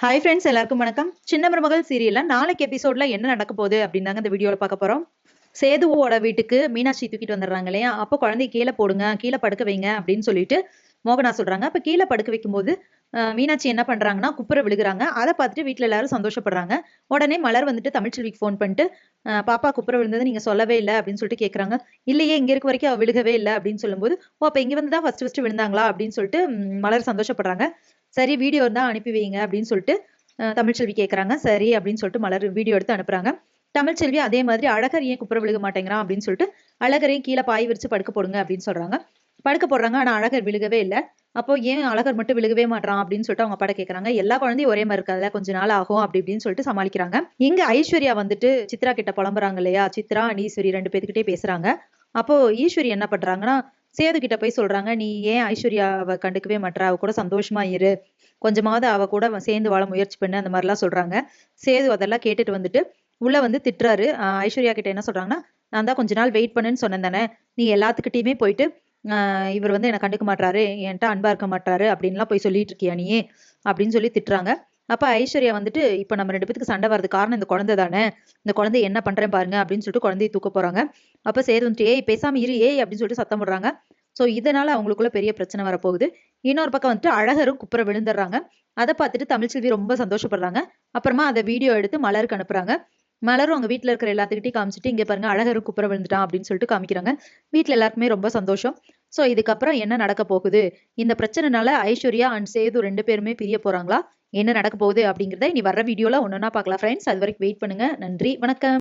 Hi friends, எல்லாருக்கும் வணக்கம். சின்ன மருமகள் சீரியல்ல நாளைக்கு எபிசோட்ல என்ன நடக்க போகுது அப்படின்னாங்க இந்த வீடியோல பார்க்க போறோம். சேதுவோட வீட்டுக்கு மீனாட்சி தூக்கிட்டு வந்துடுறாங்க இல்லையா? அப்போ குழந்தைய கீழே போடுங்க, கீழே படுக்க வைங்க அப்படின்னு சொல்லிட்டு மோகனா சொல்றாங்க. அப்ப கீழே படுக்க வைக்கும்போது மீனாட்சி என்ன பண்றாங்கன்னா குப்புற விழுகுறாங்க. அதை பார்த்துட்டு வீட்டுல எல்லாரும் சந்தோஷப்படுறாங்க. உடனே மலர் வந்துட்டு தமிழ்ச்செல்விக்கு ஃபோன் பண்ணிட்டு பாப்பா குப்புற விழுந்தது நீங்க சொல்லவே இல்லை அப்படின்னு சொல்லிட்டு கேட்கறாங்க. இல்லையே, இங்க இருக்க வரைக்கும் அவ விழுகவே இல்லை அப்படின்னு சொல்லும்போது, ஓ அப்ப இங்க வந்து தான் ஃபர்ஸ்ட் விழுந்தாங்களா அப்படின்னு சொல்லிட்டு மலர் சந்தோஷப்படுறாங்க. சரி, வீடியோ இருந்தா அனுப்பி வைங்க அப்படின்னு சொல்லிட்டு தமிழ்ச்செல்வி கேட்கறாங்க. சரி அப்படின்னு சொல்லிட்டு மலர் வீடியோ எடுத்து அனுப்புறாங்க. தமிழ்ச்செல்வி அதே மாதிரி அழகர் ஏன் குப்புற விழுக மாட்டேங்கிறான் அப்படின்னு சொல்லிட்டு அழகரையும் கீழே பாய் விரிச்சு படுக்க போடுங்க அப்படின்னு சொல்றாங்க. படுக்க போடுறாங்க. ஆனா அழகர் விழுகவே இல்லை. அப்போ ஏன் அழகர் மட்டும் விழுகவே மாட்டான் அப்படின்னு சொல்லிட்டு அவங்க படம் கேட்கறாங்க. எல்லா குழந்தையும் ஒரே மாதிரி இருக்காதுல, கொஞ்ச நாள் ஆகும் அப்படி இப்படின்னு சொல்லிட்டு சமாளிக்கிறாங்க. இங்க ஐஸ்வர்யா வந்துட்டு சித்ரா கிட்ட புலம்புறாங்க இல்லையா? சித்ரா அண்ட் ஈஸ்வரி 2 பேத்துக்கிட்டே பேசுறாங்க. அப்போ ஈஸ்வரி என்ன பண்றாங்கன்னா சேது கிட்ட போய் சொல்றாங்க, நீ ஏன் ஐஸ்வர்யாவை கண்டுக்கவே மாட்டா, அவ கூட சந்தோஷமா இரு, கொஞ்சமாவது அவ கூட சேர்ந்து வாழ முயற்சி பண்ணு, அந்த மாதிரிலாம் சொல்றாங்க. சேது அதெல்லாம் கேட்டுட்டு வந்துட்டு உள்ள வந்து திட்டுறாரு. ஐஸ்வர்யா கிட்ட என்ன சொல்றாங்கன்னா, நான் தான் கொஞ்ச நாள் வெயிட் பண்ணுன்னு சொன்னேன் தானே, நீ எல்லாத்துக்கிட்டையுமே போயிட்டு இவர் வந்து என்னை கண்டுக்க மாட்டாரு, என்கிட்ட அன்பா இருக்க மாட்டாரு அப்படின்லாம் போய் சொல்லிட்டு இருக்கியா நீ அப்படின்னு சொல்லி திட்டுறாங்க. அப்ப ஐஸ்வர்யா வந்துட்டு இப்ப நம்ம 2 பேத்துக்கு சண்டை வர்றது காரணம் இந்த குழந்தை தானே, இந்த குழந்தை என்ன பண்றேன் பாருங்க அப்படின்னு சொல்லிட்டு குழந்தைய தூக்க போறாங்க. அப்ப சேது வந்துட்டு ஏய் பேசாம இரு ஏய் அப்படின்னு சொல்லிட்டு சத்தம் போடுறாங்க. சோ இதனால அவங்களுக்குள்ள பெரிய பிரச்சனை வரப்போகுது. இன்னொரு பக்கம் வந்துட்டு அழகரும் குப்புற விழுந்துடுறாங்க. அதை பார்த்துட்டு தமிழ்ச்செல்வி ரொம்ப சந்தோஷப்படுறாங்க. அப்புறமா அதை வீடியோ எடுத்து மலருக்கு அனுப்புறாங்க. மலரும் அவங்க வீட்டுல இருக்கிற எல்லாத்துக்கிட்டையும் காமிச்சிட்டு இங்க பாருங்க அழகரும் குப்புற விழுந்துட்டான் அப்படின்னு சொல்லிட்டு காமிக்கிறாங்க. வீட்டுல எல்லாருக்குமே ரொம்ப சந்தோஷம். சோ இதுக்கப்புறம் என்ன நடக்க போகுது, இந்த பிரச்சனைனால ஐஸ்வர்யா அண்ட் சேது 2 பேருமே பிரிய போறாங்களா, என்ன நடக்க போகுது அப்படிங்கறத இனி வர்ற வீடியோல ஒன்னொன்னா பார்க்கலாம் ஃப்ரெண்ட்ஸ். அது வரைக்கும் வெயிட் பண்ணுங்க. நன்றி, வணக்கம்.